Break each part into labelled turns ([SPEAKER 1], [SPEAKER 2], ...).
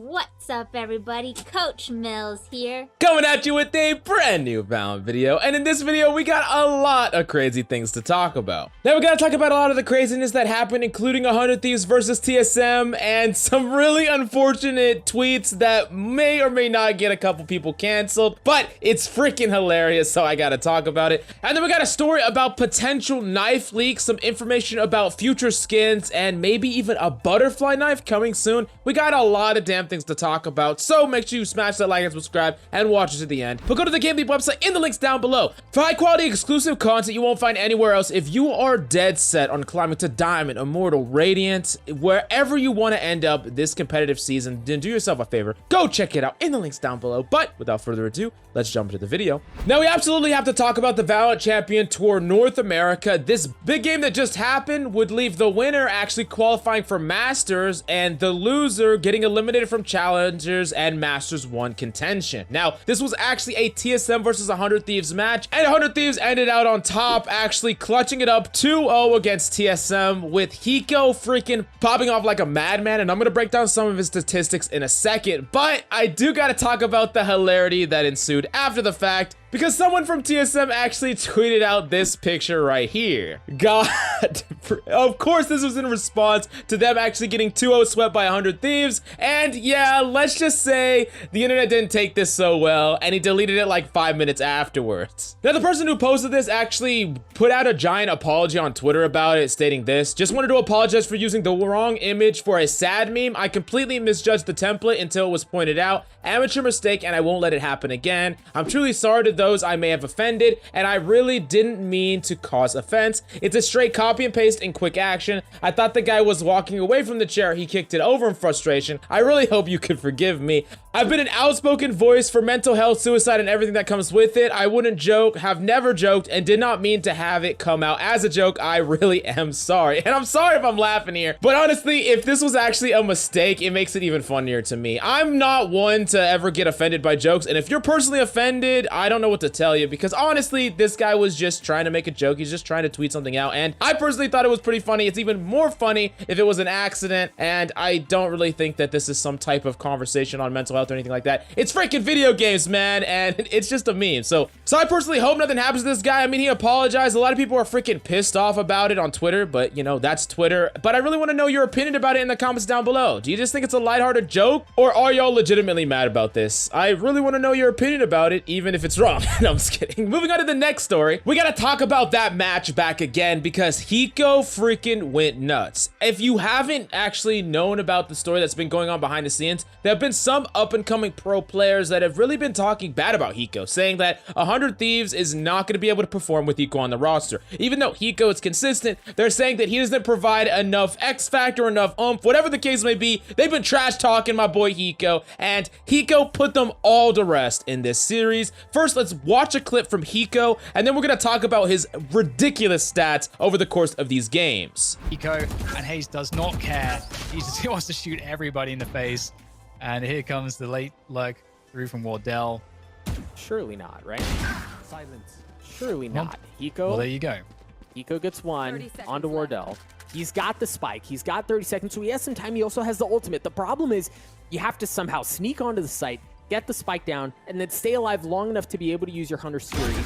[SPEAKER 1] What's up, everybody? Coach Mills here.
[SPEAKER 2] Coming at you with a brand new Valorant video, and in this video we got a lot of crazy things to talk about. Now we gotta talk about a lot of the craziness that happened, including 100 Thieves versus TSM, and some really unfortunate tweets that may or may not get a couple people canceled, but it's freaking hilarious, so I gotta talk about it. And then we got a story about potential knife leaks, some information about future skins, and maybe even a butterfly knife coming soon. We got a lot of damn things to talk about, so make sure you smash that like and subscribe and watch it to the end. But go to the GameLeap website in the links down below for high quality exclusive content you won't find anywhere else. If you are dead set on climbing to Diamond, Immortal, Radiant, wherever you want to end up this competitive season, then do yourself a favor, go check it out in the links down below. But without further ado, let's jump into the video. Now we absolutely have to talk about the Valorant Champion Tour North America. This big game that just happened would leave the winner actually qualifying for Masters and the loser getting eliminated from Challengers and Masters 1 contention. Now, this was actually a TSM versus 100 Thieves match, and 100 Thieves ended out on top, actually clutching it up 2-0 against TSM with HIKO freaking popping off like a madman, and I'm gonna break down some of his statistics in a second, but I do gotta talk about the hilarity that ensued after the fact, because someone from TSM actually tweeted out this picture right here. God, of course this was in response to them actually getting 2-0 swept by 100 Thieves, and yeah, let's just say the internet didn't take this so well, and he deleted it like 5 minutes afterwards. Now the person who posted this actually put out a giant apology on Twitter about it, stating this: "Just wanted to apologize for using the wrong image for a sad meme. I completely misjudged the template until it was pointed out. Amateur mistake, and I won't let it happen again. I'm truly sorry to those I may have offended, and I really didn't mean to cause offense. It's a straight copy and paste in quick action. I thought the guy was walking away from the chair. He kicked it over in frustration. I really hope you could forgive me. I've been an outspoken voice for mental health, suicide, and everything that comes with it. I wouldn't joke, have never joked, and did not mean to have it come out as a joke. I really am sorry." And I'm sorry if I'm laughing here, but honestly, if this was actually a mistake, it makes it even funnier to me. I'm not one to ever get offended by jokes, and if you're personally offended, I don't know what to tell you, because honestly, this guy was just trying to make a joke. He's just trying to tweet something out, and I personally thought it was pretty funny. It's even more funny if it was an accident, and I don't really think that this is some type of conversation on mental health or anything like that. It's freaking video games, man, and it's just a meme. So I personally hope nothing happens to this guy. I mean, he apologized. A lot of people are freaking pissed off about it on Twitter, but you know, that's Twitter. But I really want to know your opinion about it in the comments down below. Do you just think it's a lighthearted joke, or are y'all legitimately mad about this? I really want to know your opinion about it, even if it's wrong. No, I'm just kidding. Moving on to the next story, we gotta talk about that match back again, because HIKO freaking went nuts. If you haven't actually known about the story that's been going on behind the scenes, there have been some up-and-coming pro players that have really been talking bad about HIKO, saying that 100 Thieves is not going to be able to perform with HIKO on the roster. Even though HIKO is consistent, they're saying that he doesn't provide enough X factor, enough oomph, whatever the case may be. They've been trash talking my boy HIKO, and HIKO put them all to rest in this series. First, let's watch a clip from HIKO, and then we're going to talk about his ridiculous stats over the course of these games.
[SPEAKER 3] HIKO, and Hayes does not care. He wants to shoot everybody in the face. And here comes the late lurk through from Wardell.
[SPEAKER 4] Surely not, right? Silence. Surely not. HIKO.
[SPEAKER 3] Well, there you go.
[SPEAKER 4] HIKO gets one onto Wardell. He's got the spike. He's got 30 seconds, so he has some time. He also has the ultimate. The problem is you have to somehow sneak onto the site, get the spike down, and then stay alive long enough to be able to use your Hunter security.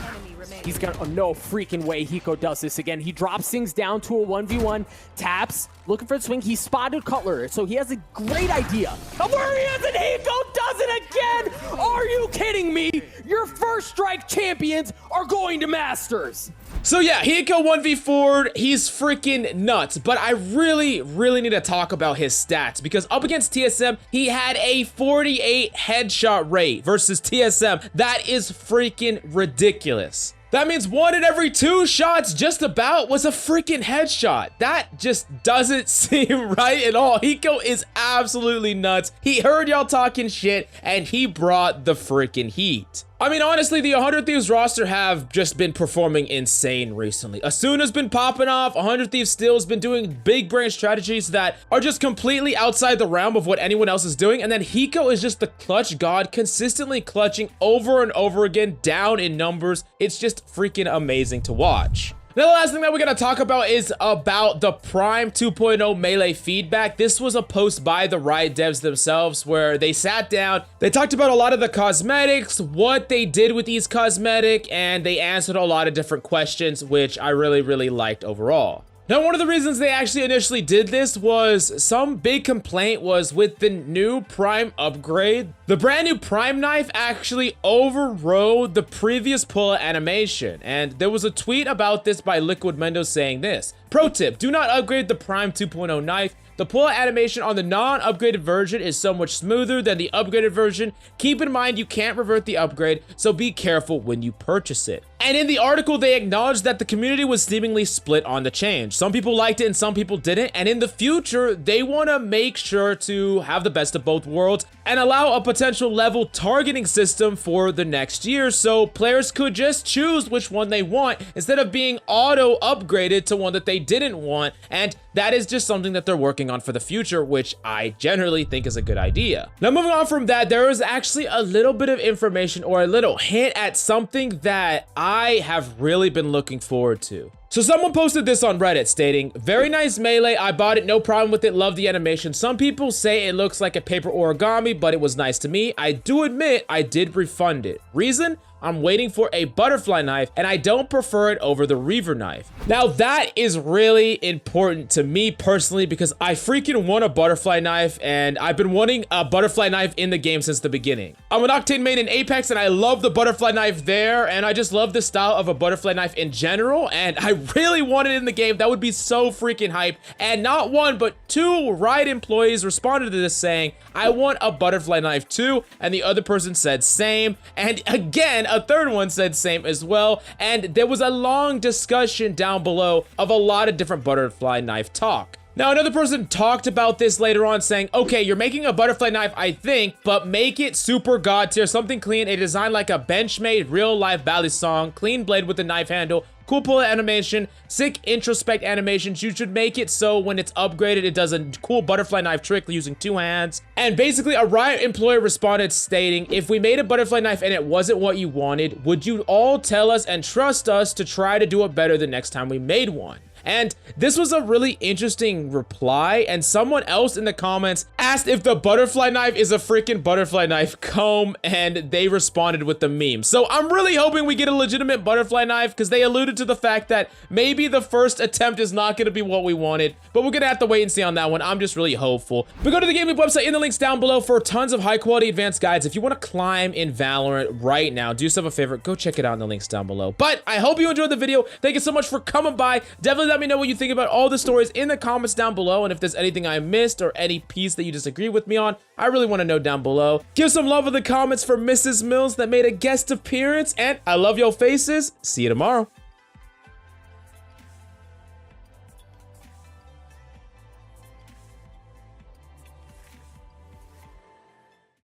[SPEAKER 4] He's gonna, oh no freaking way, HIKO does this again. He drops things down to a 1v1, taps, looking for the swing. He spotted Cutler, so he has a great idea of where he is, and HIKO does it again! Are you kidding me? Your first strike champions are going to Masters!
[SPEAKER 2] So yeah, HIKO 1v4, he's freaking nuts, but I really need to talk about his stats, because up against TSM, he had a 48 headshot rate versus TSM. That is freaking ridiculous. That means 1 in every 2 shots just about was a freaking headshot. That just doesn't seem right at all. HIKO is absolutely nuts. He heard y'all talking shit, and he brought the freaking heat. I mean, honestly, the 100 Thieves roster have just been performing insane recently. Asuna's been popping off. 100 Thieves still has been doing big brain strategies that are just completely outside the realm of what anyone else is doing. And then HIKO is just the clutch god, consistently clutching over and over again, down in numbers. It's just freaking amazing to watch. Now, the last thing that we're gonna talk about is about the Prime 2.0 melee feedback. This was a post by the Riot devs themselves where they sat down, they talked about a lot of the cosmetics, what they did with each cosmetic, and they answered a lot of different questions, which I really liked overall. Now, one of the reasons they actually initially did this was some big complaint was with the new Prime upgrade. The brand new Prime knife actually overrode the previous pull animation. And there was a tweet about this by Liquid Mendo saying this: pro tip, do not upgrade the Prime 2.0 knife. The pull animation on the non-upgraded version is so much smoother than the upgraded version. Keep in mind you can't revert the upgrade, so be careful when you purchase it. And in the article, they acknowledged that the community was seemingly split on the change. Some people liked it and some people didn't. And in the future, they want to make sure to have the best of both worlds and allow a potential level targeting system for the next year, so players could just choose which one they want instead of being auto upgraded to one that they didn't want. And that is just something that they're working on for the future, which I generally think is a good idea. Now, moving on from that, there is actually a little bit of information or a little hint at something that I have really been looking forward to. So someone posted this on Reddit stating, very nice melee, I bought it, no problem with it, love the animation. Some people say it looks like a paper origami, but it was nice to me. I do admit I did refund it. Reason? I'm waiting for a butterfly knife and I don't prefer it over the Reaver knife. Now that is really important to me personally because I freaking want a butterfly knife and I've been wanting a butterfly knife in the game since the beginning. I'm an Octane main in Apex and I love the butterfly knife there, and I just love the style of a butterfly knife in general, and I really want it in the game. That would be so freaking hype. And not one but two Riot employees responded to this saying, I want a butterfly knife too, and the other person said same, and again a third one said same as well, and there was a long discussion down below of a lot of different butterfly knife talk. Now, another person talked about this later on saying, okay, you're making a butterfly knife, I think, but make it super god tier, something clean, a design like a bench-made real-life balisong, clean blade with a knife handle, cool pull animation, sick introspect animations. You should make it so when it's upgraded, it does a cool butterfly knife trick using two hands. And basically, a Riot employee responded stating, if we made a butterfly knife and it wasn't what you wanted, would you all tell us and trust us to try to do it better the next time we made one? And this was a really interesting reply, and someone else in the comments asked if the butterfly knife is a freaking butterfly knife comb, and they responded with the meme. So I'm really hoping we get a legitimate butterfly knife because they alluded to the fact that maybe the first attempt is not going to be what we wanted, but we're going to have to wait and see on that one. I'm just really hopeful. But go to the GameLeap website in the links down below for tons of high quality advanced guides. If you want to climb in Valorant right now, do yourself a favor, go check it out in the links down below. But I hope you enjoyed the video. Thank you so much for coming by. Definitely let me know what you think about all the stories in the comments down below, and if there's anything I missed or any piece that you disagree with me on, I really want to know down below. Give some love in the comments for Mrs. Mills that made a guest appearance, and I love your faces. See you tomorrow.